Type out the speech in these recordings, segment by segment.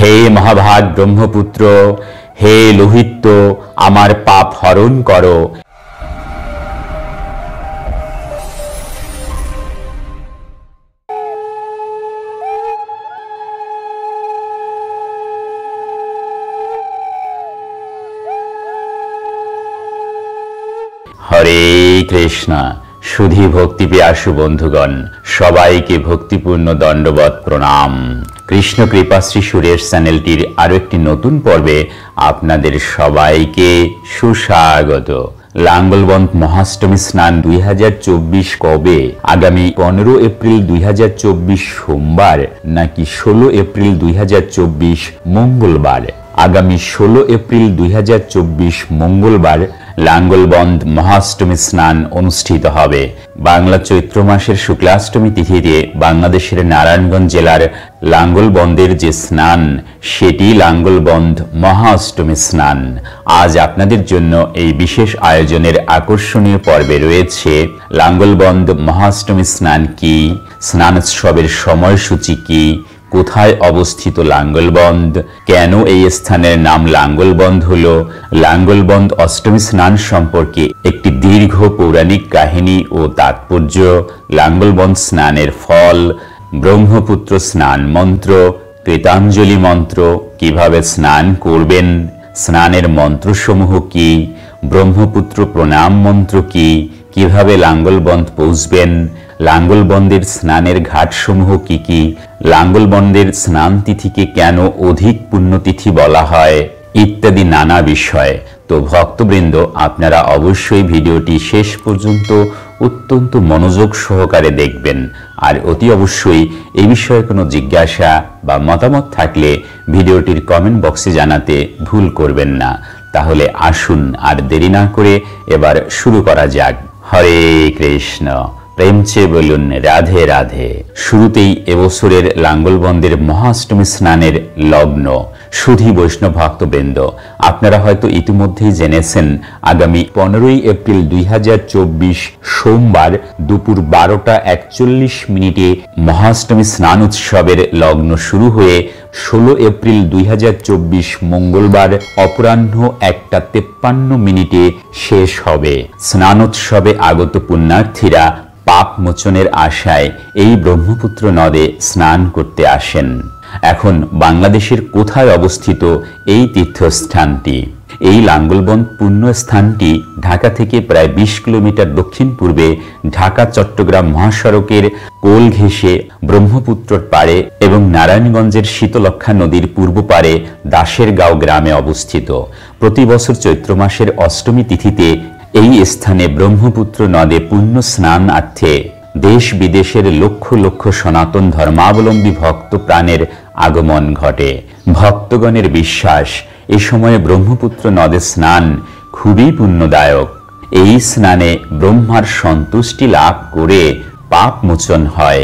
হে মহাভাগ ব্রহ্মপুত্র, হে লোহিত্য, আমার পাপ হরণ করো। হরে কৃষ্ণ। সুধী ভক্তি পিয়াসু বন্ধুগণ, সবাইকে ভক্তিপূর্ণ দণ্ডবৎ প্রণাম। কৃষ্ণ কৃপাশ্রী সুরেশ চ্যানেলটির আরো একটি নতুন পর্বে আপনাদের সবাইকে সুস্বাগত। লাঙ্গলবন্দ মহাষ্টমী স্নান 2024 কবে? আগামী 15 এপ্রিল 2024 সোমবার নাকি 16 এপ্রিল 2024 মঙ্গলবার? আগামী 16 এপ্রিল 2024 মঙ্গলবার লাঙ্গলবন্দ মহাষ্টমী স্নান অনুষ্ঠিত হবে। বাংলা চৈত্র মাসের শুক্লাষ্টমী তিথিতে বাংলাদেশের নারায়ণগঞ্জ জেলার লাঙ্গলবন্দের যে স্নান, সেটি লাঙ্গলবন্দ মহাষ্টমী স্নান। আজ আপনাদের জন্য এই বিশেষ আয়োজনের আকর্ষণীয় পর্বে রয়েছে লাঙ্গলবন্দ মহাষ্টমী স্নান কি, স্নানোৎসবের সময়সূচি কি, কোথায় অবস্থিত লাঙ্গলবন্দ, কেন এই স্থানের নাম লাঙ্গলবন্দ হলো, লাঙ্গলবন্দ অষ্টমী স্নান সম্পর্কে একটি দীর্ঘ পৌরাণিক কাহিনী ও তাৎপর্য, লাঙ্গলবন্দ স্নানের ফল, ব্রহ্মপুত্র স্নান মন্ত্র, কৃতাঞ্জলি মন্ত্র, কিভাবে স্নান করবেন, স্নানের মন্ত্রসমূহ কি, ব্রহ্মপুত্র প্রণাম মন্ত্র কি, কিভাবে লাঙ্গলবন্দ পৌঁছবেন, লাঙ্গলবন্দের স্নানের ঘাটসমূহ কি কি, লাঙ্গলবন্দের স্নান তিথিকে কেন অধিক পুণ্যতিথি বলা হয়, ইত্যাদি নানা বিষয়। তো ভক্তবৃন্দ, আপনারা অবশ্যই ভিডিওটি শেষ পর্যন্ত অত্যন্ত মনোযোগ সহকারে দেখবেন। আর অতি অবশ্যই এই বিষয়ে কোনো জিজ্ঞাসা বা মতামত থাকলে ভিডিওটির কমেন্ট বক্সে জানাতে ভুল করবেন না। তাহলে আসুন আর দেরি না করে এবার শুরু করা যাক। হরে কৃষ্ণ। প্রেম চেয়ে বলুন রাধে রাধে। শুরুতেই এবছরের লাঙ্গলবন্দের মহাষ্টমী স্নানের লগ্ন। সুধী বৈষ্ণব ভক্তবৃন্দ, আপনারা হয়তো ইতিমধ্যেই জেনেছেন আগামী 15 এপ্রিল 2024 সোমবার দুপুর 12:41 মহাষ্টমী স্নান উৎসবের লগ্ন শুরু হয়ে 16 এপ্রিল 2024 মঙ্গলবার অপরাহ্ন 1:53 শেষ হবে। স্নানোৎসবে আগত পুণ্যার্থীরা পাপ মোচনের আশায় এই ব্রহ্মপুত্র নদে স্নান করতে আসেন। এখন বাংলাদেশের কোথায় অবস্থিত এই তীর্থস্থানটি? এই লাঙ্গলবন্দ পুণ্যস্থানটি ঢাকা থেকে প্রায় 20 কিলোমিটার দক্ষিণ পূর্বে ঢাকা চট্টগ্রাম মহাসড়কের কোল ঘেঁষে ব্রহ্মপুত্রর পাড়ে এবং নারায়ণগঞ্জের শীতলক্ষ্যা নদীর পূর্ব পাড়ে দাসেরগাঁও গ্রামে অবস্থিত। প্রতি বছর চৈত্র মাসের অষ্টমী তিথিতে এই স্থানে ব্রহ্মপুত্র নদে পুণ্য স্নানার্থে দেশ বিদেশের লক্ষ লক্ষ সনাতন ধর্মাবলম্বী ভক্ত প্রাণের আগমন ঘটে। ভক্তগণের বিশ্বাস, এ সময়ে ব্রহ্মপুত্র নদে স্নান খুবই পুণ্যদায়ক। এই স্নানে ব্রহ্মার সন্তুষ্টি লাভ করে পাপ মোচন হয়।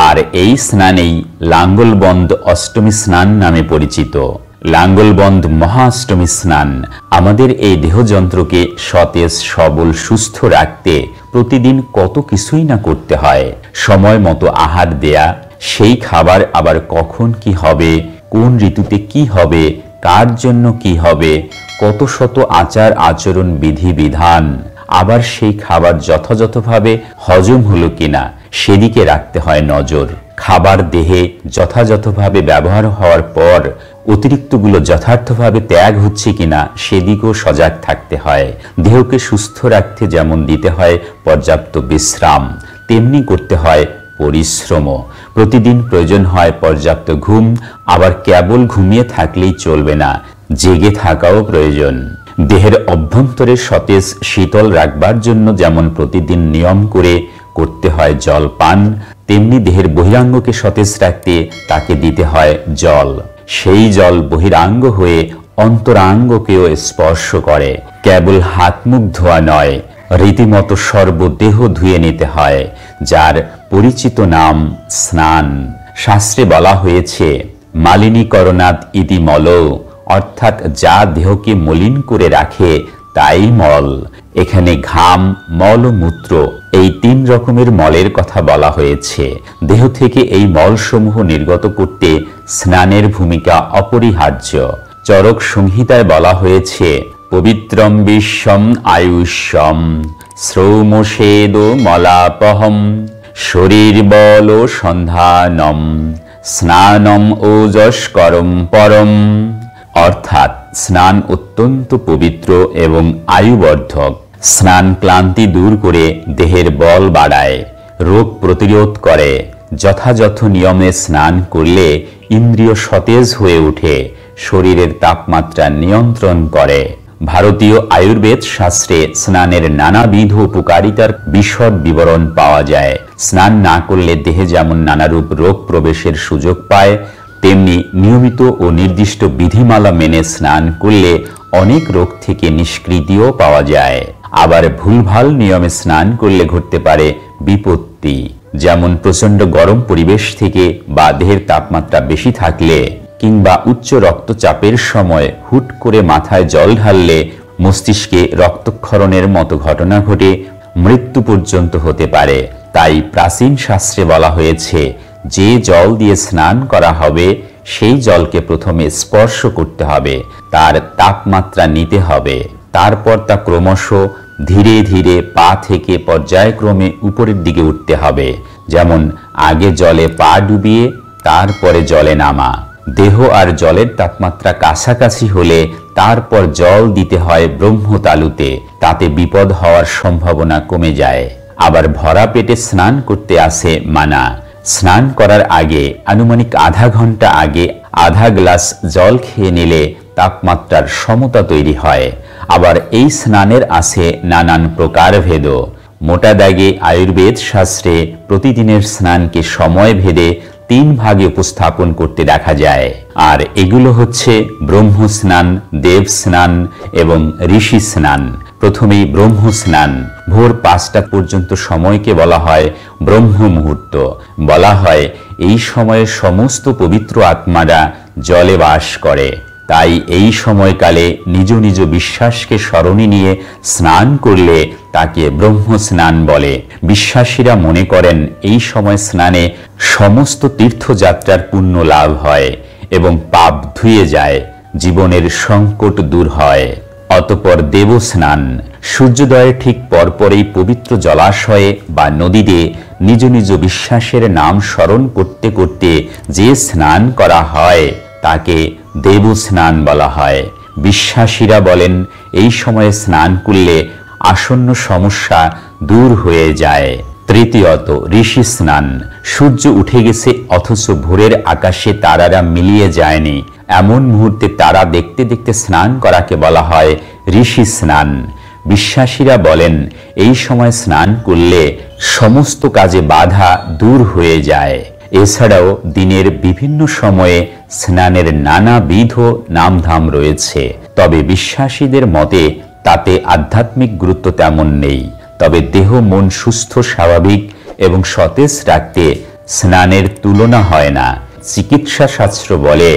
আর এই স্নানেই লাঙ্গলবন্দ অষ্টমী স্নান নামে পরিচিত। লাঙ্গলবন্দ মহাষ্টমী স্নান আমাদের এই দেহযন্ত্রকে সতেজ সবল সুস্থ রাখতে প্রতিদিন কত কিছুই না করতে হয়। সময় মতো আহার দেয়া, সেই খাবার আবার কখন কি হবে, কোন ঋতুতে কি হবে, কার জন্য কি হবে, কত শত আচার আচরণ বিধি বিধান, আবার সেই খাবার যথাযথভাবে হজম হলো কিনা সেদিকে রাখতে হয় নজর। খাবার দেহে যথাযথভাবে ব্যবহার হওয়ার পর অতিরিক্তগুলো যথার্থভাবে ত্যাগ হচ্ছে কিনা সেদিকেও সজাগ থাকতে হয়। দেহকে সুস্থ রাখতে যেমন দিতে হয় পর্যাপ্ত বিশ্রাম, তেমনি করতে হয় পরিশ্রম। প্রতিদিন প্রয়োজন হয় পর্যাপ্ত ঘুম। আবার কেবল ঘুমিয়ে থাকলেই চলবে না, জেগে থাকাও প্রয়োজন। দেহের অভ্যন্তরে সতেজ শীতল রাখবার জন্য যেমন প্রতিদিন নিয়ম করে করতে হয় জল পান, তেমনি দেহের বহিরাঙ্গকে সতেজ রাখতে তাকে দিতে হয় জল। সেই জল বহিরাঙ্গ হয়ে অন্তরাঙ্গকেও স্পর্শ করে। কেবল হাত মুখ ধোয়া নয়, রীতিমতো সর্বদেহ ধুয়ে নিতে হয়, যার পরিচিত নাম স্নান। শাস্ত্রে বলা হয়েছে মালিনীকরণাৎ ইতি মল, অর্থাৎ যা দেহকে মলিন করে রাখে তাই মল। এখানে ঘাম, মল ও মূত্র এই 3 রকমের মলের কথা বলা হয়েছে। দেহ থেকে এই মলসমূহ নির্গত করতে স্নানের ভূমিকা অপরিহার্য। চরক সংহিতায় বলা হয়েছে, পবিত্রম বিশ্বম আয়ুষ্যম শ্রৌমশেদ মলাপহম শরীর বল সন্ধানম স্নানম ওজস্করম পরম। অর্থাৎ স্নান অত্যন্ত পবিত্র এবং আয়ুবর্ধক। স্নান ক্লান্তি দূর করে দেহের বল বাড়ায়, রোগ প্রতিরোধ করে। যথাযথ নিয়মে স্নান করলে ইন্দ্রিয় সতেজ হয়ে ওঠে, শরীরের তাপমাত্রা নিয়ন্ত্রণ করে। ভারতীয় আয়ুর্বেদ শাস্ত্রে স্নানের নানাবিধ উপকারিতার বিশদ বিবরণ পাওয়া যায়। স্নান না করলে দেহে যেমন নানারূপ রোগ প্রবেশের সুযোগ পায়, তেমনি নিয়মিত ও নির্দিষ্ট বিধিমালা মেনে স্নান করলে অনেক রোগ থেকে নিষ্কৃতিও পাওয়া যায়। আবার ভুলভাল নিয়মে স্নান করলে ঘটতে পারে বিপত্তি, যেমন প্রচণ্ড গরম পরিবেশ থেকে বা দেহের তাপমাত্রা বেশি থাকলে কিংবা উচ্চ রক্তচাপের সময় হুট করে মাথায় জল ঢাললে মস্তিষ্কে রক্তক্ষরণের মতো ঘটনা ঘটে মৃত্যু পর্যন্ত হতে পারে। তাই প্রাচীন শাস্ত্রে বলা হয়েছে, যে জল দিয়ে স্নান করা হবে সেই জলকে প্রথমে স্পর্শ করতে হবে, তার তাপমাত্রা নিতে হবে, তারপর তা ক্রমশ ধীরে ধীরে পা থেকে পর্যায়ক্রমে উপরের দিকে উঠতে হবে। যেমন আগে জলে পা ডুবিয়ে তারপরে জলে নামা। দেহ আর জলের তাপমাত্রা কাছাকাছি হলে তারপর জল দিতে হয় ব্রহ্মতালুতে, তাতে বিপদ হওয়ার সম্ভাবনা কমে যায়। আবার ভরা পেটে স্নান করতে আসে মানা। স্নান করার আগে আনুমানিক আধা ঘন্টা আগে আধা গ্লাস জল খেয়ে নিলে তাপমাত্রার সমতা তৈরি হয়। আবার এই স্নানের আছে নানান প্রকারভেদ। মোটা দাগে আয়ুর্বেদ শাস্ত্রে প্রতিদিনের স্নানকে সময় ভেদে 3 ভাগে উপস্থাপন করতে দেখা যায়। আর এগুলো হচ্ছে ব্রহ্ম স্নান, দেব স্নান এবং ঋষি স্নান। প্রথমেই ব্রহ্ম স্নান। ভোর 5টা পর্যন্ত সময়কে বলা হয় ব্রহ্ম মুহূর্ত। বলা হয় এই সময়ে সমস্ত পবিত্র আত্মারা জলে বাস করে। তাই এই সময়কালে নিজ নিজ বিশ্বাসকে স্মরণে নিয়ে স্নান করলে তাকে ব্রহ্ম স্নান বলে। বিশ্বাসীরা মনে করেন এই সময় স্নানে সমস্ত তীর্থযাত্রার পুণ্য লাভ হয় এবং পাপ ধুয়ে যায়, জীবনের সংকট দূর হয়। অতঃপর দেব স্নান। সূর্যোদয়ের ঠিক পরপরেই পবিত্র জলাশয়ে বা নদীতে নিজ নিজ বিশ্বাসের নাম স্মরণ করতে করতে যে স্নান করা হয় তাকে দেব স্নান বলা হয়। বিশ্বাসীরা বলেন এই সময়ে স্নান করলে আসন্ন সমস্যা দূর হয়ে যায়। তৃতীয়ত ঋষি স্নান। সূর্য উঠে গেছে অথচ ভোরের আকাশে তারারা মিলিয়ে যায়নি, এমন মুহূর্তে তারা দেখতে দেখতে স্নান করাকে বলা হয় ঋষি স্নান। বিশ্বাসীরা বলেন এই সময় স্নান করলে সমস্ত কাজে বাধা দূর হয়ে যায়। এছাড়াও দিনের বিভিন্ন সময়ে স্নানের নানাবিধ নামধাম রয়েছে, তবে বিশ্বাসীদের মতে তাতে আধ্যাত্মিক গুরুত্ব তেমন নেই। তবে দেহ মন সুস্থ, স্বাভাবিক এবং সতেজ রাখতে স্নানের তুলনা হয় না। চিকিৎসা শাস্ত্র বলে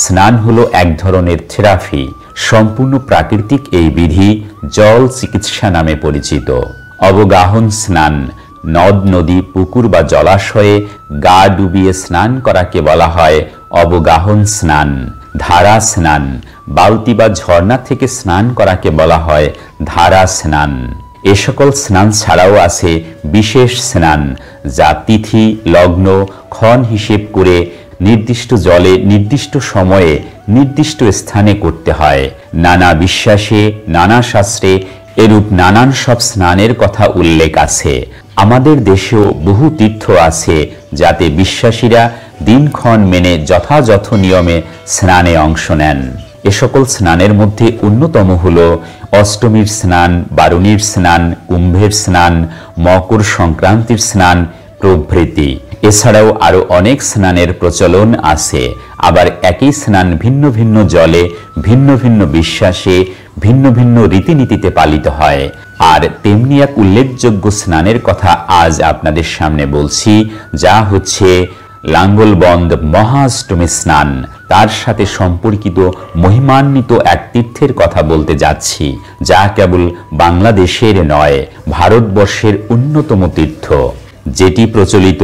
স্নান হলো এক ধরনের থেরাপি। সম্পূর্ণ প্রাকৃতিক এই বিধি জল চিকিৎসা নামে পরিচিত। অবগাহন স্নান। নদ, নদী, পুকুর বা জলাশয়ে গা ডুবিয়ে স্নান করাকে বলা হয় অবগাহন স্নান। ধারা স্নান। বালতি বা ঝর্ণা থেকে স্নান করাকে বলা হয় ধারা স্নান। এ সকল স্নান ছাড়াও আছে বিশেষ স্নান, যা তিথি, লগ্ন, ক্ষণ হিসেব করে নির্দিষ্ট জলে নির্দিষ্ট সময়ে নির্দিষ্ট স্থানে করতে হয়। নানা বিশ্বাসে, নানা শাস্ত্রে এরূপ নানান সব স্নানের কথা উল্লেখ আছে। আমাদের দেশেও বহু তীর্থ আছে যাতে বিশ্বাসীরা দিনক্ষণ মেনে যথাযথ নিয়মে স্নানে অংশ নেন। এ সকল স্নানের মধ্যে অন্যতম হল অষ্টমীর স্নান, বারুণীর স্নান, কুম্ভের স্নান, মকর সংক্রান্তির স্নান প্রভৃতি। এছাড়াও আরো অনেক স্নানের প্রচলন আছে। আবার একই স্নান ভিন্ন ভিন্ন জলে, ভিন্ন ভিন্ন বিশ্বাসে, ভিন্ন ভিন্ন রীতিনীতিতে পালিত হয়। আর তেমনি এক উল্লেখযোগ্য স্নানের কথা আজ আপনাদের সামনে বলছি, যা হচ্ছে লাঙ্গলবন্দ মহাষ্টমী স্নান। তার সাথে সম্পর্কিত মহিমান্বিত এক তীর্থের কথা বলতে যাচ্ছি, যা কেবল বাংলাদেশের নয়, ভারতবর্ষের অন্যতম তীর্থ। যেটি প্রচলিত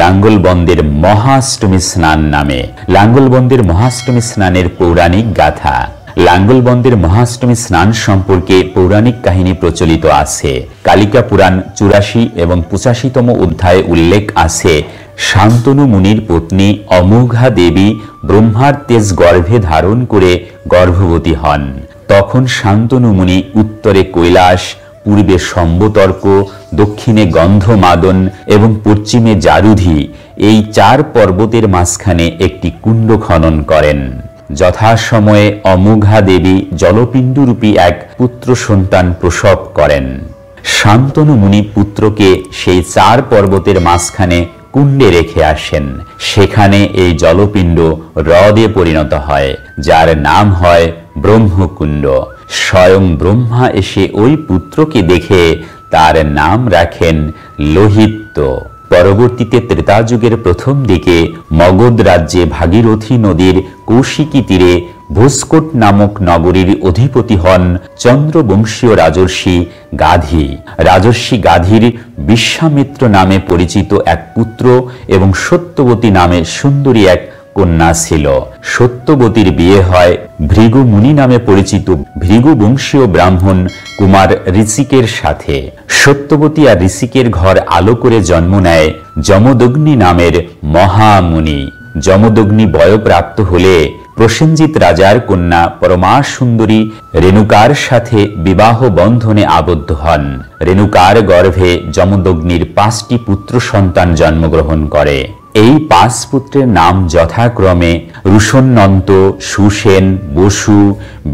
লাঙ্গলবন্দের মহাষ্টমী স্নান নামে। লাঙ্গলবন্দের মহাষ্টমী স্নানের পৌরাণিক গাথা। লাঙ্গলবন্দের মহাষ্টমী স্নান সম্পর্কে পৌরাণিক কাহিনী প্রচলিত আছে। কালিকা পুরাণ 84 এবং 85তম অধ্যায়ে উল্লেখ আছে, শান্তনু মুনির পত্নী অমোঘা দেবী ব্রহ্মার তেজ গর্ভে ধারণ করে গর্ভবতী হন। তখন শান্তনু মুনি উত্তরে কৈলাস, পূর্বে সম্বতর্ক, দক্ষিণে গন্ধমাদন এবং পশ্চিমে জারুধি, এই 4 পর্বতের মাঝখানে একটি কুণ্ড খনন করেন। যথাসময়ে অমোঘা দেবী জলপিণ্ডরূপী এক পুত্র সন্তান প্রসব করেন। শান্তনু মুনি পুত্রকে সেই 4 পর্বতের মাঝখানে কুণ্ডে রেখে আসেন। সেখানে এই জলপিণ্ড হ্রদে পরিণত হয়, যার নাম হয় ব্রহ্মকুণ্ড। স্বয়ং ব্রহ্মা এসে ওই পুত্রকে দেখে তার নাম রাখেন লোহিত্য। পরবর্তীতে ত্রেতা যুগের প্রথম দিকে মগধ রাজ্যে ভাগীরথী নদীর কৌশিকী তীরে ভোজকোট নামক নগরীর অধিপতি হন চন্দ্রবংশীয় রাজর্ষি গাধী। রাজর্ষি গাধীর বিশ্বামিত্র নামে পরিচিত এক পুত্র এবং সত্যবতী নামে সুন্দরী এক কন্যা ছিল। সত্যবতীর বিয়ে হয় ভৃগু মুনি নামে পরিচিত ভৃগু বংশীয় ব্রাহ্মণ কুমার ঋষিকের সাথে। সত্যবতী আর ঋষিকের ঘর আলো করে জন্ম নেয় যমদগ্নি নামের মহামুনি। যমদগ্নি বয়প্রাপ্ত হলে প্রসেনজিৎ রাজার কন্যা পরমা সুন্দরী রেণুকার সাথে বিবাহ বন্ধনে আবদ্ধ হন। রেণুকার গর্ভে যমদগ্নির 5টি পুত্র সন্তান জন্মগ্রহণ করে। এই 5 পুত্রের নাম যথাক্রমে রুষন্নন্ত, সুসেন, বসু,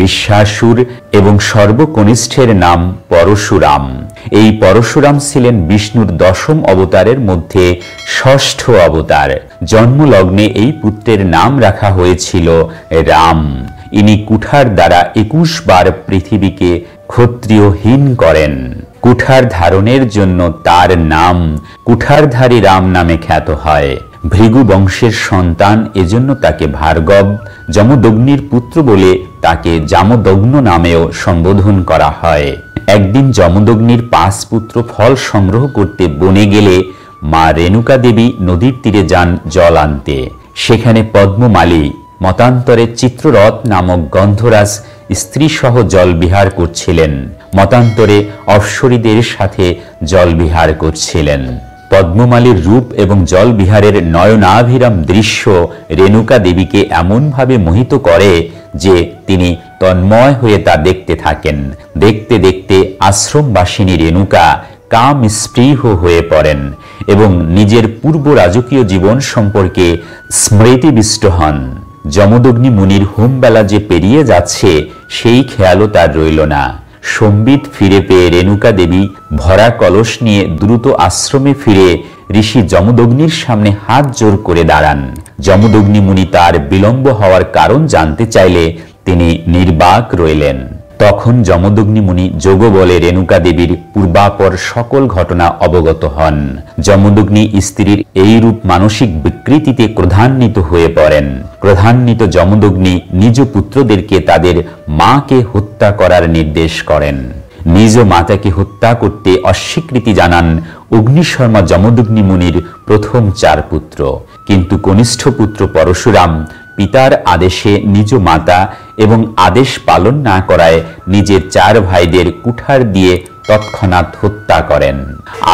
বিশ্বাসুর এবং সর্বকনিষ্ঠের নাম পরশুরাম। এই পরশুরাম ছিলেন বিষ্ণুর 10ম অবতারের মধ্যে 6ষ্ঠ অবতার। জন্মলগ্নে এই পুত্রের নাম রাখা হয়েছিল রাম। ইনি কুঠার দ্বারা 21 বার পৃথিবীকে ক্ষত্রিয়হীন করেন। কুঠার ধারণের জন্য তার নাম কুঠারধারী রাম নামে খ্যাত হয়। ভৃগু বংশের সন্তান, এজন্য তাকে ভার্গব। যমদগ্নির পুত্র বলে তাকে জামদগ্ন নামেও সম্বোধন করা হয়। একদিন যমদগ্নির 5 পুত্র ফল সংগ্রহ করতে বনে গেলে মা রেণুকা দেবী নদীর তীরে যান জল আনতে। সেখানে পদ্মমালী, মতান্তরে চিত্ররথ নামক গন্ধরাজ স্ত্রী সহ জল বিহার করছিলেন। মতান্তরে অপ্সরীদের সাথে জল বিহার করছিলেন। পদ্মমালীর রূপ এবং জল বিহারের নয়নাভিরাম দৃশ্য রেণুকা দেবীকে এমনভাবে মোহিত করে যে তিনি তন্ময় হয়ে তা দেখতে থাকেন। দেখতে দেখতে আশ্রমবাসিনী রেণুকা কাম স্পৃহ হয়ে পড়েন এবং নিজের পূর্ব রাজকীয় জীবন সম্পর্কে স্মৃতিবিষ্ট হন। যমদগ্নি মুনির হোমবেলা যে পেরিয়ে যাচ্ছে সেই খেয়ালও তার রইল না। সম্বিত ফিরে পেয়ে রেণুকা দেবী ভরা কলস নিয়ে দ্রুত আশ্রমে ফিরে ঋষি যমদগ্নির সামনে হাত জোর করে দাঁড়ান। যমদগ্নি মুনি তার বিলম্ব হওয়ার কারণ জানতে চাইলে তিনি নির্বাক রইলেন। তখন যমদগ্নি মুনি যোগবলে রেণুকা দেবীর পূর্বাপর সকল ঘটনা অবগত হন। যমদগ্নি স্ত্রীর এই রূপ মানসিক বিকৃতিতে ক্রোধান্বিত হয়ে পড়েন। ক্রোধান্বিত যমদগ্নি নিজ পুত্রদেরকে তাদের মাকে হত্যা করার নির্দেশ করেন। নিজ মাতাকে হত্যা করতে অস্বীকৃতি জানান অগ্নিশর্মা যমদগ্নি মুনির প্রথম 4 পুত্র। কিন্তু কনিষ্ঠ পুত্র পরশুরাম পিতার আদেশে নিজ মাতা এবং আদেশ পালন না করায় নিজের 4 ভাইদের কুঠার দিয়ে তৎক্ষণাৎ হত্যা করেন।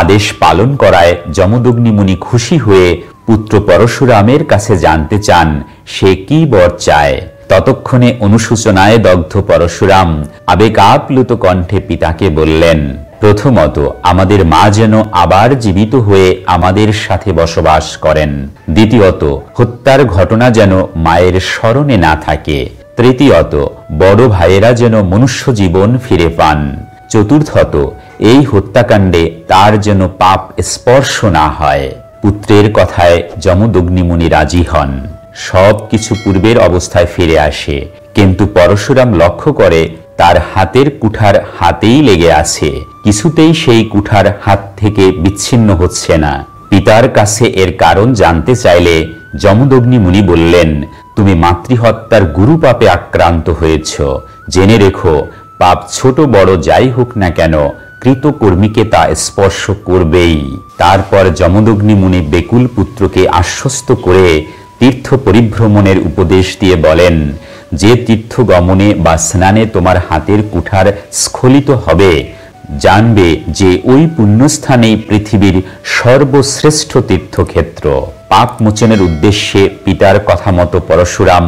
আদেশ পালন করায় যমদগ্নি মুনি খুশি হয়ে পুত্র পরশুরামের কাছে জানতে চান সে কি বর চায়। ততক্ষণে অনুশোচনায় দগ্ধ পরশুরাম আবেগাপ্লুত কণ্ঠে পিতাকে বললেন, প্রথমত আমাদের মা যেন আবার জীবিত হয়ে আমাদের সাথে বসবাস করেন। দ্বিতীয়ত হত্যার ঘটনা যেন মায়ের স্মরণে না থাকে। তৃতীয়ত বড় ভাইয়েরা যেন মনুষ্য জীবন ফিরে পান। চতুর্থত এই হত্যাকাণ্ডে তার যেন পাপ স্পর্শ না হয়। পুত্রের কথায় যমদগ্নি মুনি রাজি হন। সব কিছু পূর্বের অবস্থায় ফিরে আসে, কিন্তু পরশুরাম লক্ষ্য করে তার হাতের কুঠার হাতেই লেগে আছে। কিছুতেই সেই কুঠার হাত থেকে বিচ্ছিন্ন হচ্ছে না। পিতার কাছে এর কারণ জানতে চাইলে যমদগ্নি মুনি বললেন, তুমি মাতৃহত্যার গুরু পাপে আক্রান্ত হয়েছ। জেনে রেখো, পাপ ছোট বড় যাই হোক না কেন, কৃতকর্মীকে তা স্পর্শ করবেই। তারপর যমদগ্নি মুনি বেকুল পুত্রকে আশ্বস্ত করে তীর্থ পরিভ্রমণের উপদেশ দিয়ে বলেন, যে তীর্থ গমনে বা স্নানে তোমার হাতের কুঠার স্খলিত হবে, জানবে যে ওই পুণ্যস্থানেই পৃথিবীর সর্বশ্রেষ্ঠ তীর্থক্ষেত্র। পাপ মোচনের উদ্দেশ্যে পিতার কথা মতো পরশুরাম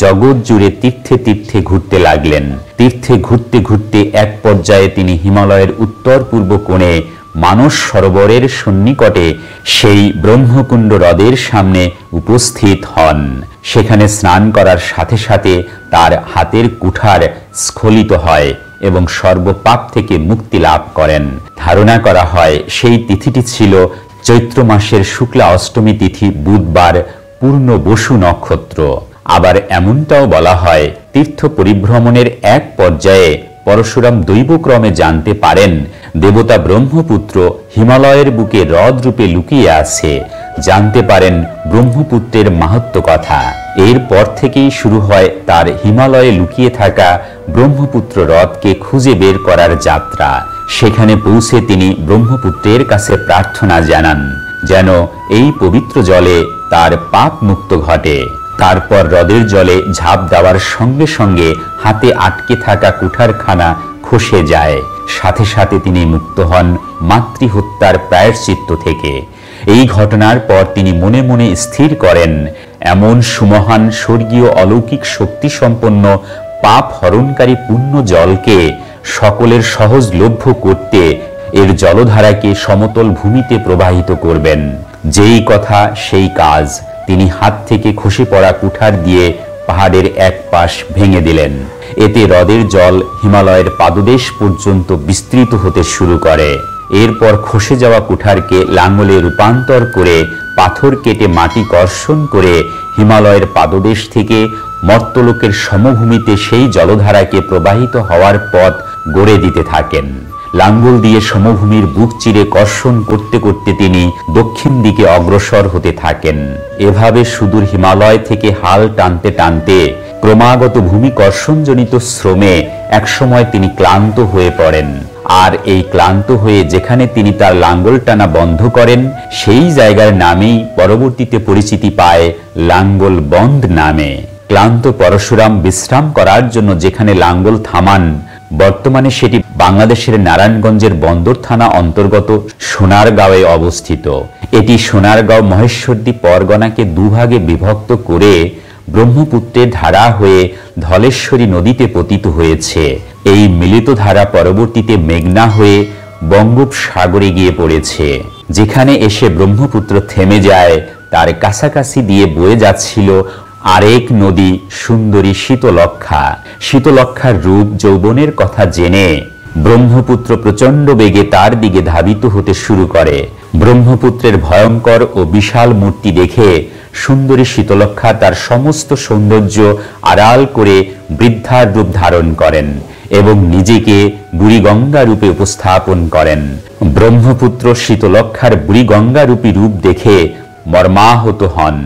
জগৎ জুড়ে তীর্থে তীর্থে ঘুরতে লাগলেন। তীর্থে ঘুরতে ঘুরতে এক পর্যায়ে তিনি হিমালয়ের উত্তর পূর্ব কোণে মানস সরোবরের সন্নিকটে সেই ব্রহ্মকুণ্ড হ্রদের সামনে উপস্থিত হন। সেখানে স্নান করার সাথে সাথে তার হাতের কুঠার স্খলিত হয় এবং সর্বপাপ থেকে মুক্তি লাভ করেন। ধারণা করা হয় সেই তিথিটি ছিল চৈত্র মাসের শুক্লা অষ্টমী তিথি বুধবার পূর্ণ বসু নক্ষত্র। আবার এমনটাও বলা হয়, তীর্থ পরিভ্রমণের এক পর্যায়ে পরশুরাম দৈবক্রমে জানতে পারেন দেবতা ব্রহ্মপুত্র হিমালয়ের বুকে হ্রদ রূপে লুকিয়ে আছে। জানতে পারেন ব্রহ্মপুত্রের মাহাত্ম্য কথা। এরপর থেকেই শুরু হয় তার হিমালয়ে লুকিয়ে থাকা ব্রহ্মপুত্র হ্রদকে খুঁজে বের করার যাত্রা। সেখানে পৌঁছে তিনি ব্রহ্মপুত্রের কাছে প্রার্থনা জানান যেন এই পবিত্র জলে তার পাপ মুক্ত ঘটে। তারপর হ্রদের জলে ঝাঁপ দেওয়ার সঙ্গে সঙ্গে হাতে আটকে থাকা কুঠারখানা খসে যায়। সাথে সাথে তিনি মুক্ত হন মাতৃহত্যার প্রায়শ্চিত্ত থেকে। এই ঘটনার পর তিনি মনে মনে স্থির করেন, এমন সুমহান স্বর্গীয় অলৌকিক শক্তি সম্পন্ন পাপ হরণকারী পুণ্য জলকে সকলের সহজলভ্য করতে এর জলধারাকে সমতল ভূমিতে প্রবাহিত করবেন। যেই কথা সেই কাজ। তিনি হাত থেকে খসে পড়া কুঠার দিয়ে পাহাড়ের এক পাশ ভেঙে দিলেন। এতে হ্রদের জল হিমালয়ের পাদদেশ পর্যন্ত বিস্তৃত হতে শুরু করে। এরপর খসে যাওয়া কুঠারকে লাঙ্গলে রূপান্তর করে পাথর কেটে মাটি কর্ষণ করে হিমালয়ের পাদদেশ থেকে মর্তলোকের সমভূমিতে সেই জলধারাকে প্রবাহিত হওয়ার পথ গড়ে দিতে থাকেন। লাঙ্গল দিয়ে সমভূমির বুক চিরে কর্ষণ করতে করতে তিনি দক্ষিণ দিকে অগ্রসর হতে থাকেন। এভাবে সুদূর হিমালয় থেকে হাল টানতে টানতে ক্রমাগত ভূমি কর্ষণজনিত শ্রমে একসময় তিনি ক্লান্ত হয়ে পড়েন। আর এই ক্লান্ত হয়ে যেখানে তিনি তার লাঙ্গল টানা বন্ধ করেন, সেই জায়গার নামেই পরবর্তীতে পরিচিতি পায় লাঙ্গল বন্ধ নামে। ক্লান্ত পরশুরাম বিশ্রাম করার জন্য যেখানে লাঙ্গল থামান, বর্তমানে সেটি বাংলাদেশের নারায়ণগঞ্জের বন্দর থানা অন্তর্গত সোনারগাঁওয়ে অবস্থিত। এটি সোনারগাঁও মহেশ্বরদী পরগনাকে দুভাগে বিভক্ত করে ব্রহ্মপুত্রের ধারা হয়ে ধলেশ্বরী নদীতে পতিত হয়েছে। এই মিলিত ধারা পরবর্তীতে মেঘনা হয়ে বঙ্গোপসাগরে গিয়ে পড়েছে। যেখানে এসে ব্রহ্মপুত্র থেমে যায়, তার কাছাকাছি দিয়ে বয়ে যাচ্ছিল আরেক নদী সুন্দরী শীতলক্ষা। শীতলক্ষার রূপ যৌবনের কথা জেনে ব্রহ্মপুত্র প্রচণ্ড বেগে তার দিকে ধাবিত হতে শুরু করে। ব্রহ্মপুত্রের ভয়ঙ্কর ও বিশাল মূর্তি দেখে সুন্দরী শীতলক্ষা তার সমস্ত সৌন্দর্য আড়াল করে বৃদ্ধার রূপ ধারণ করেন এবং নিজেকে বুড়িগঙ্গা রূপে উপস্থাপন করেন। ব্রহ্মপুত্র শীতলক্ষার বুড়িগঙ্গা রূপী রূপ দেখে মর্মাহত হন।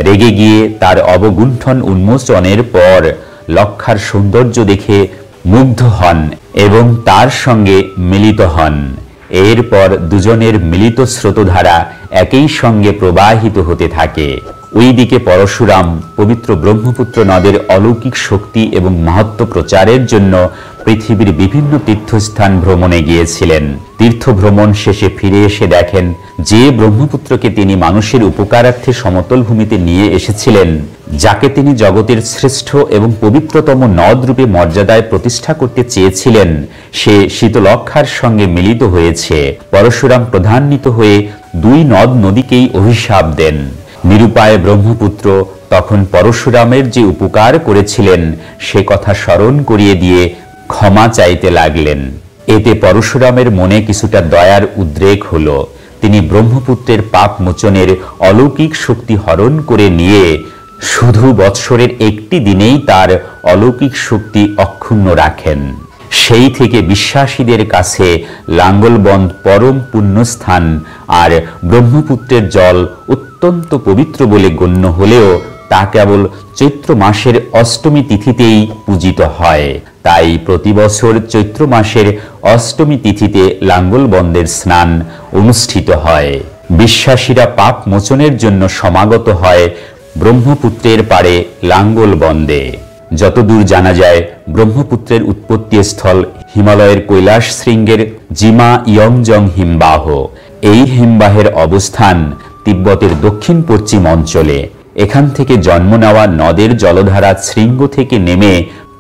রেগে গিয়ে তার অবগুণ্ঠন উন্মোচনের পর লক্ষার সৌন্দর্য দেখে মুগ্ধ হন এবং তার সঙ্গে মিলিত হন। এরপর দুজনের মিলিত স্রোতধারা একই সঙ্গে প্রবাহিত হতে থাকে। ওইদিকে পরশুরাম পবিত্র ব্রহ্মপুত্র নদের অলৌকিক শক্তি এবং মাহাত্ম্য প্রচারের জন্য পৃথিবীর বিভিন্ন তীর্থস্থান ভ্রমণে গিয়েছিলেন। তীর্থ ভ্রমণ শেষে ফিরে এসে দেখেন যে ব্রহ্মপুত্রকে তিনি মানুষের উপকারার্থে সমতল ভূমিতে নিয়ে এসেছিলেন, যাকে তিনি জগতের শ্রেষ্ঠ এবং পবিত্রতম নদ রূপে মর্যাদায় প্রতিষ্ঠা করতে চেয়েছিলেন, সে শীতলক্ষার সঙ্গে মিলিত হয়েছে। পরশুরাম প্রধান্বিত হয়ে দুই নদ নদীকেই অভিশাপ দেন। নিরুপায় ব্রহ্মপুত্র তখন পরশুরামের যে উপকার করেছিলেন সে কথা স্মরণ করিয়ে দিয়ে ক্ষমা চাইতে লাগলেন। এতে পরশুরামের মনে কিছুটা দয়ার উদ্রেক হলো। তিনি ব্রহ্মপুত্রের পাপ মোচনের অলৌকিক শক্তি হরণ করে নিয়ে শুধু বৎসরের একটি দিনেই তার অলৌকিক শক্তি অক্ষুণ্ণ রাখেন। সেই থেকে বিশ্বাসীদের কাছে লাঙ্গলবন্ধ পরম পুণ্যস্থান আর ব্রহ্মপুত্রের জল অত্যন্ত পবিত্র বলে গণ্য হলেও তা কেবল চৈত্র মাসের অষ্টমী তিথিতেই পূজিত হয়। তাই প্রতি বছর চৈত্র মাসের অষ্টমী তিথিতে লাঙ্গলবন্দের স্নান অনুষ্ঠিত হয়। বিশ্বাসীরা পাপ মোচনের জন্য সমাগত হয় ব্রহ্মপুত্রের পাড়ে লাঙ্গলবন্দে। যতদূর জানা যায়, ব্রহ্মপুত্রের উৎপত্তি স্থল হিমালয়ের কৈলাস শৃঙ্গের জিমা ইয়ংজং হিমবাহ। এই হিমবাহের অবস্থান তিব্বতের দক্ষিণ পশ্চিম অঞ্চলে। এখান থেকে জন্ম নেওয়া নদের জলধারা শৃঙ্গ থেকে নেমে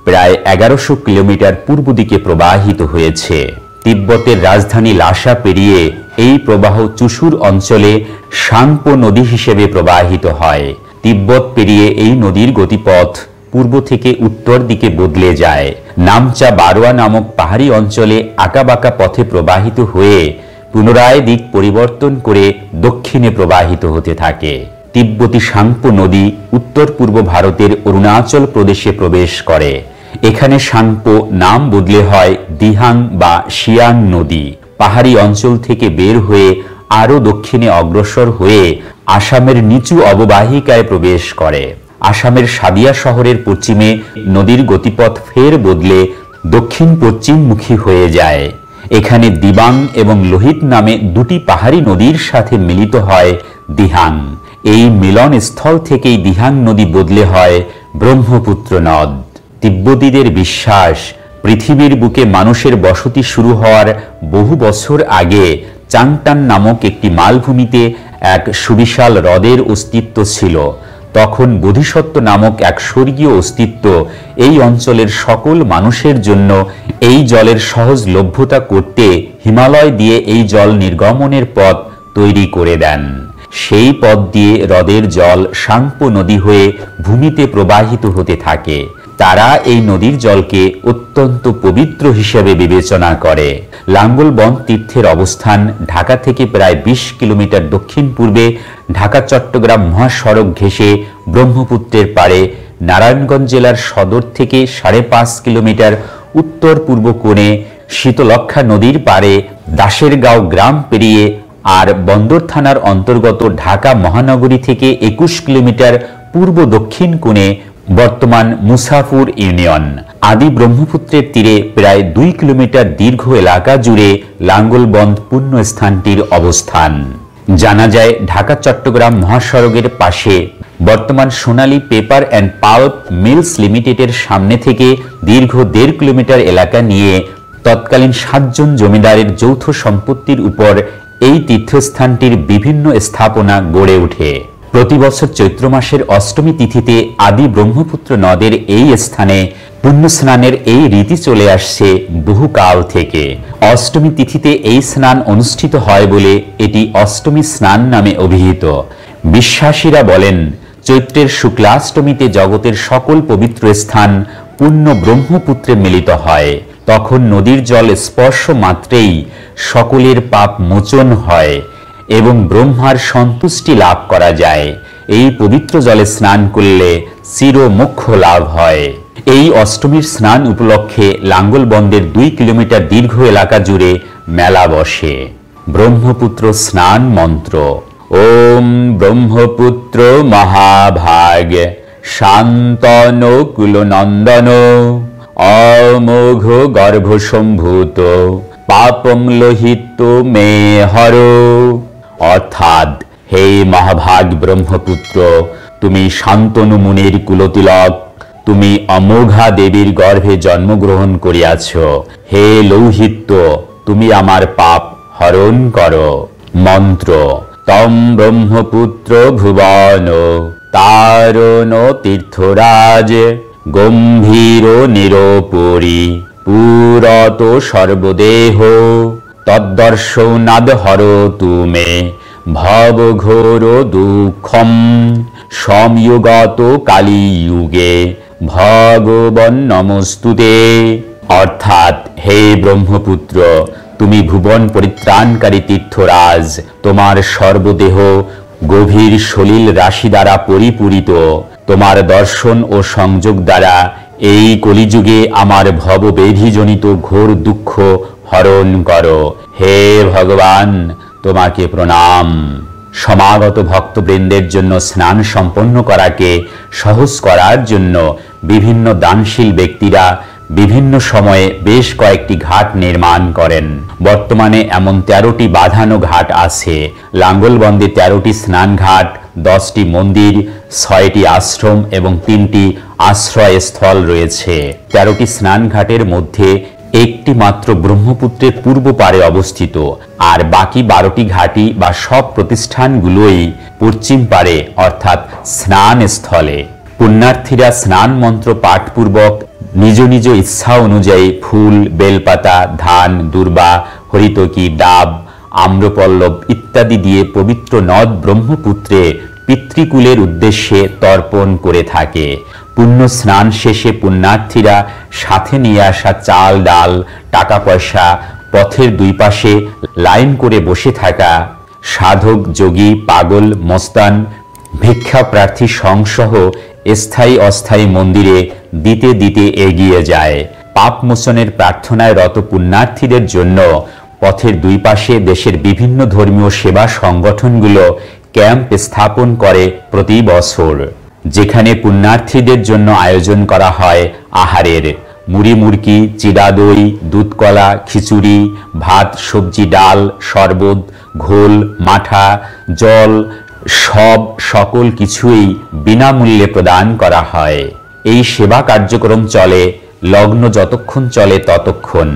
প্রায় 1100 কিলোমিটার পূর্ব দিকে প্রবাহিত হয়েছে। তিব্বতের রাজধানী লাসা পেরিয়ে এই প্রবাহ চুশুর অঞ্চলে সাংপো নদী হিসেবে প্রবাহিত হয়। তিব্বত পেরিয়ে এই নদীর গতিপথ পূর্ব থেকে উত্তর দিকে বদলে যায়। নামচা বারোয়া নামক পাহাড়ি অঞ্চলে আঁকাবাঁকা পথে প্রবাহিত হয়ে পুনরায় দিক পরিবর্তন করে দক্ষিণে প্রবাহিত হতে থাকে। তিব্বতী সাংপো নদী উত্তর পূর্ব ভারতের অরুণাচল প্রদেশে প্রবেশ করে। এখানে সাংপো নাম বদলে হয় দিহাং বা শিয়াং নদী। পাহাড়ি অঞ্চল থেকে বের হয়ে আরও দক্ষিণে অগ্রসর হয়ে আসামের নিচু অববাহিকায় প্রবেশ করে। আসামের সাদিয়া শহরের পশ্চিমে নদীর গতিপথ ফের বদলে দক্ষিণ পশ্চিমমুখী হয়ে যায়। এখানে দিবাং এবং লোহিত নামে দুটি পাহাড়ি নদীর সাথে মিলিত হয় দিহাং। এই মিলন স্থল থেকেই দিহাং নদী বদলে হয় ব্রহ্মপুত্র নদ। তিব্বতীদের বিশ্বাস, পৃথিবীর বুকে মানুষের বসতি শুরু হওয়ার বহু বছর আগে চাংটান নামক একটি মালভূমিতে এক সুবিশাল হ্রদের অস্তিত্ব ছিল। তখন বোধিসত্ত্ব নামক এক স্বর্গীয় অস্তিত্ব এই অঞ্চলের সকল মানুষের জন্য এই জলের সহজলভ্যতা করতে হিমালয় দিয়ে এই জল নির্গমনের পথ তৈরি করে দেন। সেই পথ দিয়ে হ্রদের জল সাংপো নদী হয়ে ভূমিতে প্রবাহিত হতে থাকে। তারা এই নদীর জলকে অত্যন্ত পবিত্র হিসেবে বিবেচনা করে। লাঙ্গলবন্দ তীর্থের অবস্থান ঢাকা থেকে প্রায় 20 কিলোমিটার দক্ষিণ পূর্বে ঢাকা চট্টগ্রাম মহাসড়ক ঘেঁষে ব্রহ্মপুত্রের পাড়ে নারায়ণগঞ্জ জেলার সদর থেকে 5.5 কিলোমিটার উত্তর পূর্ব কোণে শীতলক্ষা নদীর পাড়ে দাসেরগাঁও গ্রাম পেরিয়ে আর বন্দর থানার অন্তর্গত ঢাকা মহানগরী থেকে 21 কিলোমিটার পূর্ব দক্ষিণ কোণে বর্তমান মুসাফুর ইউনিয়ন। আদি ব্রহ্মপুত্রের তীরে প্রায় 2 কিলোমিটার দীর্ঘ এলাকা জুড়ে লাঙ্গলবন্দ পুণ্যস্থানটির অবস্থান। জানা যায়, ঢাকা চট্টগ্রাম মহাসড়কের পাশে বর্তমান সোনালী পেপার অ্যান্ড পাল্প মিলস লিমিটেডের সামনে থেকে দীর্ঘ 1.5 কিলোমিটার এলাকা নিয়ে তৎকালীন 7 জন জমিদারের যৌথ সম্পত্তির উপর এই তীর্থস্থানটির বিভিন্ন স্থাপনা গড়ে ওঠে। প্রতি বছর চৈত্র মাসের অষ্টমী তিথিতে আদি ব্রহ্মপুত্র নদের এই স্থানে পুণ্যস্নানের এই রীতি চলে আসছে বহুকাল থেকে। অষ্টমী তিথিতে এই স্নান অনুষ্ঠিত হয় বলে এটি অষ্টমী স্নান নামে অভিহিত। বিশ্বাসীরা বলেন, চৈত্রের শুক্লাষ্টমীতে জগতের সকল পবিত্র স্থান পুণ্য ব্রহ্মপুত্রে মিলিত হয়। তখন নদীর জল স্পর্শ মাত্রেই সকলের পাপ মোচন হয় এবং ব্রহ্মার সন্তুষ্টি লাভ করা যায়। এই পবিত্র জলে স্নান করলে চির মোক্ষ লাভ হয়। এই অষ্টমীর স্নান উপলক্ষে লাঙ্গলবন্দের 2 কিলোমিটার দীর্ঘ এলাকা জুড়ে মেলা বসে। ব্রহ্মপুত্র স্নান মন্ত্র: ওম ব্রহ্মপুত্র মহাভাগ শান্তন কুলনন্দন অমোঘ গর্ভসম্ভূত পাপম লোহিত মে হর। অর্থাৎ, হে মহাভাগ ব্রহ্মপুত্র, তুমি শান্তনু মুনির কুলতিলক, তুমি অমোঘা দেবীর গর্ভে জন্মগ্রহণ করিয়াছ। হে লৌহিত্য, তুমি আমার পাপ হরণ করো। মন্ত্র: তম ব্রহ্মপুত্র ভুবন তারণ তীর্থরাজ গম্ভীর নিরোপরি পুরত সর্বদেহ তদ্দর্শনাদ হর তুমে ভব ঘোর দুঃখম সমযুগত কালীযুগে ভগবন নমস্তুতে। অর্থাৎ, হে ব্রহ্মপুত্র, তুমি ভুবন পরিত্রাণকারী তীর্থরাজ। তোমার সর্বদেহ গভীর সলিল রাশি দ্বারা পরিপূরিত। তোমার দর্শন ও সংযোগ দ্বারা এই কলিযুগে আমার ভববেধিজনিত ঘোর দুঃখ হরণ করো। হে ভগবান, তোমাকে প্রণাম। সমাগত ভক্তবৃন্দের জন্য স্নান সম্পন্ন করাকে সহজ করার জন্য বিভিন্ন দানশীল ব্যক্তিরা বিভিন্ন সময়ে বেশ কয়েকটি ঘাট নির্মাণ করেন। বর্তমানে এমন 13টি বাঁধানো ঘাট আছে। লাঙ্গলবন্দে 13টি স্নানঘাট, 10টি মন্দির, 6টি আশ্রম এবং 3টি আশ্রয়স্থল রয়েছে। 13টি স্নানঘাটের মধ্যে একটি মাত্র ব্রহ্মপুত্রের পূর্ব পারে অবস্থিত, আর বাকি 12টি ঘাটি বা সব প্রতিষ্ঠানগুলোই পশ্চিম পারে অর্থাৎ স্নান স্থলে। পুণ্যার্থীরা স্নান মন্ত্র পাঠপূর্বক নিজ নিজ ইচ্ছা অনুযায়ী ফুল, বেলপাতা, ধান, দুর্বা, হরিতকি, ডাব, আম্রপল্লব ইত্যাদি দিয়ে পবিত্র নদ ব্রহ্মপুত্রে পিতৃকুলের উদ্দেশ্যে তর্পণ করে থাকে। পুণ্য স্নান শেষে পুণ্যার্থীরা সাথে নিয়ে আসা চাল, ডাল, টাকা পয়সা পথের দুই পাশে লাইন করে বসে থাকা সাধক, যোগী, পাগল, মস্তান, ভিক্ষা প্রার্থী সংসহ স্থায়ী অস্থায়ী মন্দিরে দিতে দিতে এগিয়ে যায়। পাপ মোচনের প্রার্থনায় রত পুণ্যার্থীদের জন্য পথের দুই পাশে দেশের বিভিন্ন ধর্মীয় সেবা সংগঠনগুলো ক্যাম্প স্থাপন করে প্রতি বছর, যেখানে পুণ্যার্থীদের জন্য আয়োজন করা হয় আহারের। মুড়ি মুড়কি, চিড়া দই, দুধ কলা, খিচুড়ি, ভাত, সবজি, ডাল, শরবত, ঘোল, মাঠা, জল সকল কিছুই বিনামূল্যে প্রদান করা হয়। এই সেবা কার্যক্রম চলে লগ্ন যতক্ষণ চলে ততক্ষণ।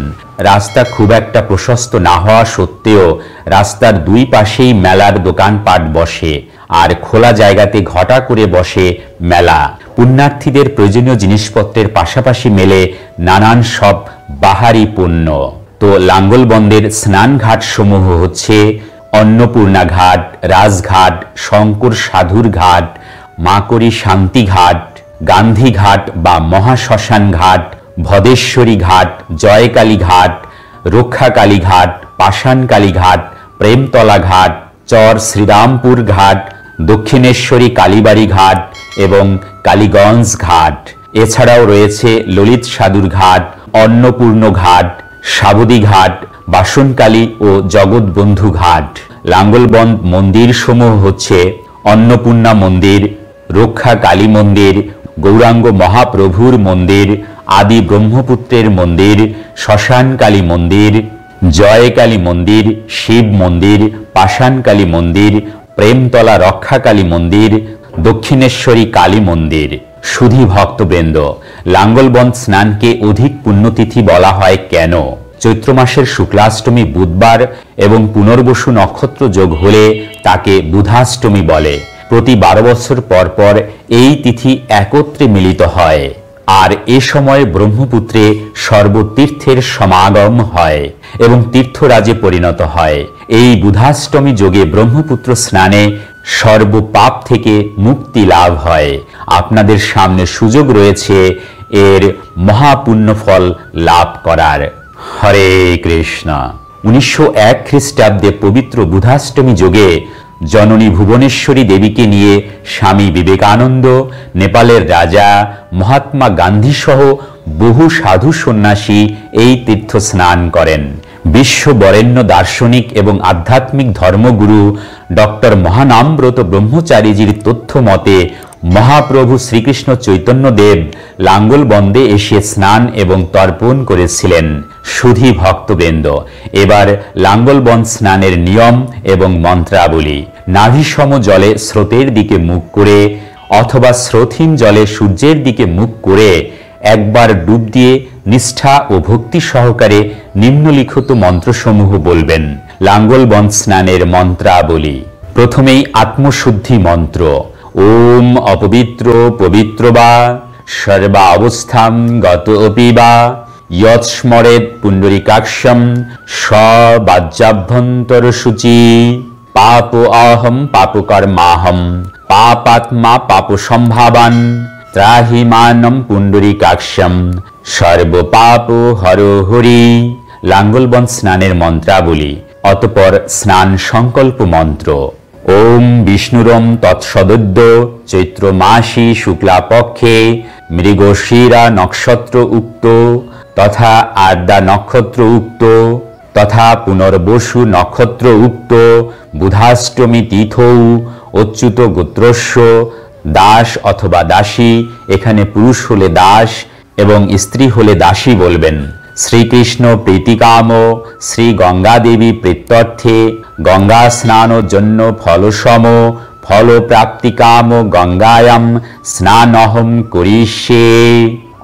রাস্তা খুব একটা প্রশস্ত না হওয়া সত্ত্বেও রাস্তার দুই পাশেই মেলার দোকানপাট বসে, আর খোলা জায়গাতে ঘটা করে বসে মেলা। পুণ্যার্থীদের প্রয়োজনীয় জিনিসপত্রের পাশাপাশি মেলে নানান সব বাহারি পণ্য। তো লাঙ্গলবন্দের স্নানঘাট সমূহ হচ্ছে অন্নপূর্ণা ঘাট, রাজঘাট, শঙ্কর সাধুর ঘাট, মাকড়ি শান্তি ঘাট, গান্ধী ঘাট বা মহাশ্মশান ঘাট, ভদেশ্বরী ঘাট, জয়কালী ঘাট, রক্ষাকালী ঘাট, পাষাণকালী ঘাট, প্রেমতলা ঘাট, চর শ্রীরামপুর ঘাট, দক্ষিণেশ্বরী কালীবাড়ি ঘাট এবং কালীগঞ্জ ঘাট। এছাড়াও রয়েছে ললিত সাধুর ঘাট, অন্নপূর্ণ ঘাট, সাবদী ঘাট, বাসনকালী ও জগৎবন্ধু ঘাট। লাঙ্গলবন্দ মন্দির সমূহ হচ্ছে অন্নপূর্ণা মন্দির, রক্ষা কালী মন্দির, গৌরাঙ্গ মহাপ্রভুর মন্দির, আদি ব্রহ্মপুত্রের মন্দির, শ্মশানকালী মন্দির, জয়কালী মন্দির, শিব মন্দির, পাষাণকালী মন্দির, প্রেমতলা রক্ষাকালী মন্দির, দক্ষিণেশ্বরী কালী মন্দির। সুধী ভক্তবৃন্দ, লাঙ্গলবন্দ স্নানকে অধিক পুণ্যতিথি বলা হয় কেন? চৈত্র মাসের শুক্লাষ্টমী বুধবার এবং পুনর্বসু নক্ষত্র যোগ হলে তাকে বুধাষ্টমী বলে। প্রতি 12 বছর পর পর এই তিথি একত্রে মিলিত হয়, আর এ সময় ব্রহ্মপুত্রে সর্বতীর্থের সমাগম হয় এবং তীর্থরাজে পরিণত হয়। এই বুধাষ্টমী যোগে ব্রহ্মপুত্র স্নানে সর্বপাপ থেকে মুক্তি লাভ হয়। আপনাদের সামনে সুযোগ রয়েছে এর মহাপুণ্য ফল লাভ করার। হরে কৃষ্ণ। 1901 খ্রিস্টাব্দে পবিত্র বুধাষ্টমী যোগে জননী ভুবনেশ্বরী দেবীকে নিয়ে স্বামী বিবেকানন্দ, নেপালের রাজা, মহাত্মা গান্ধী সহ বহু সাধু সন্ন্যাসী এই তীর্থ স্নান করেন। বিশ্ব বরেণ্য দার্শনিক এবং আধ্যাত্মিক ধর্মগুরু ডক্টর মহানামব্রত ব্রহ্মচারীজির তথ্য মতে মহাপ্রভু শ্রীকৃষ্ণ চৈতন্যদেব লাঙ্গলবন্দে এসে স্নান এবং তর্পণ করেছিলেন। সুধী ভক্তবৃন্দ, এবার লাঙ্গলবন্দ স্নানের নিয়ম এবং মন্ত্রাবলী। নাভিসম জলে স্রোতের দিকে মুখ করে অথবা স্রোতহীন জলে সূর্যের দিকে মুখ করে একবার ডুব দিয়ে নিষ্ঠা ও ভক্তি সহকারে নিম্নলিখিত মন্ত্রসমূহ বলবেন। লাঙ্গলবন্দ স্নানের মন্ত্রাবলী। প্রথমেই আত্মশুদ্ধি মন্ত্র। ওম অপবিত্র পবিত্র বা সর্বা অবস্থাম গত অপি বা ইয়ৎস্মরেৎ পুণ্ডরীকাক্ষম সবাজ্যাভ্যন্তর শুচি পাপ অহম পাপকর্মাহম পাপাত্মা পাপ সম্ভাবান ত্রাহি মানম পুণ্ডরীকাক্ষম সর্বপাপ হর হরি। লাঙ্গলবন্দ স্নানের মন্ত্রাবলী। অতঃপর স্নান সংকল্প মন্ত্র। ওম বিষ্ণুরম তৎসদদ্য চৈত্র মাসি শুক্লা পক্ষে মৃগশিরা নক্ষত্র উক্ত তথা আদ্যা নক্ষত্র উক্ত তথা পুনর্বসু নক্ষত্র উক্ত বুধাষ্টমী তিথৌ অচ্যুত গোত্রস্য দাস অথবা দাসী, এখানে পুরুষ হলে দাস, এবং স্ত্রী হলে দাসী বলবেন। শ্রীকৃষ্ণ প্রীতিকাম শ্রী গঙ্গা দেবী প্রীত্যর্থে গঙ্গা স্নান জন্য ফলসম ফল প্রাপ্তিকাম গঙ্গায়াম স্নানহম করিষ্যে।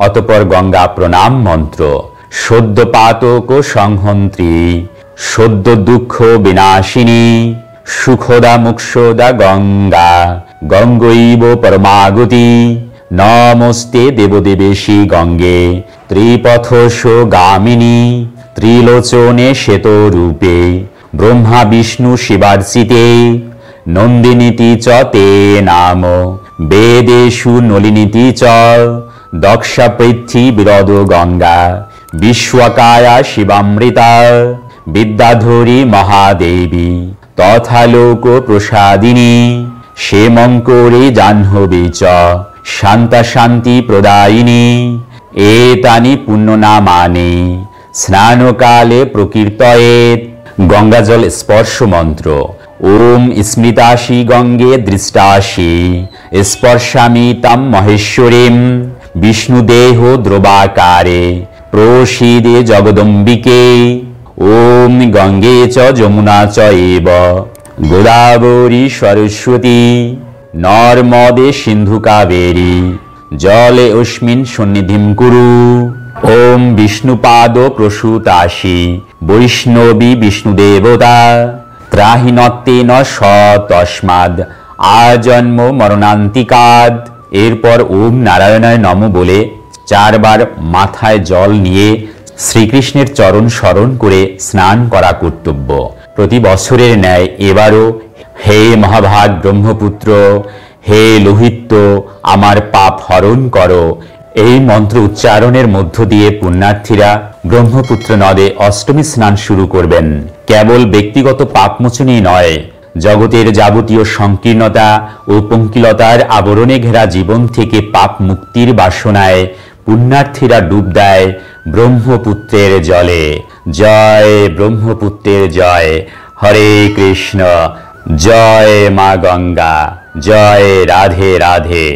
অতঃপর গঙ্গা প্রণাম মন্ত্র। সদ্য পাতক সংহন্ত্রী সদ্য দুঃখ বিনাশিনী সুখদা মুক্ষদা গঙ্গা গঙ্গৈব পরমাগতি। নমস্তে দেবদেবেশী গঙ্গে ত্রিপথসো গামিনী ত্রিলোচনে শ্বেতরূপে ব্রহ্মা বিষ্ণু শিবার্চিতে নন্দিনীতি চ তে নাম বেদেষু নলিনীতি চ দক্ষা পৃথ্বী বিরদ গঙ্গা বিশ্বকায়া শিবামৃতা বিদ্যাধরী মহাদেবী তথা লোক প্রসাদিনী শ্যামঙ্করী জাহ্নবী চ শান্তা শান্তি প্রদায়িনী। এতানি পুণ্যনামানি স্নানকালে প্রকীর্তয়েৎ। গঙ্গাজল স্পর্শ মন্ত্র। ওম স্মৃতাসি গঙ্গে দৃষ্টাসি স্পর্শামি তাম মহেশ্বরীম বিষ্ণুদেহ দ্রবাকারে প্রসীদে জগদম্বিকে। ওম গঙ্গে চ যমুনা চ এব গোদাবরী সরস্বতী নর্মদে সিন্ধু কাবেরী জলে অস্মিন সন্নিধিম কুরু। ওম বিষ্ণুপাদ প্রসূতাসি বৈষ্ণবী বিষ্ণুদেবতা ত্রাহিনত্তেন স তস্মাদ আজন্ম মরণান্তিকাদ। এরপর ওম নারায়ণায় নম বলে 4 বার মাথায় জল নিয়ে শ্রীকৃষ্ণের চরণ স্মরণ করে স্নান করা কর্তব্য। প্রতি বছরের ন্যায় এবারও হে মহাভাগ ব্রহ্মপুত্র, হে লোহিত্য, আমার পাপ হরণ করো, এই মন্ত্র উচ্চারণের মধ্য দিয়ে পুণ্যার্থীরা ব্রহ্মপুত্র নদে অষ্টমী স্নান শুরু করবেন। কেবল ব্যক্তিগত পাপমোচনই নয়, জগতের যাবতীয় সংকীর্ণতা ও পঙ্কিলতার আবরণে ঘেরা জীবন থেকে পাপ মুক্তির বাসনায় পুণ্যার্থীরা ডুব দেয় ব্রহ্মপুত্রের জলে। জয় ব্রহ্মপুত্রের জয়। হরে কৃষ্ণ। জয় মা গঙ্গা। জয় রাধে রাধে।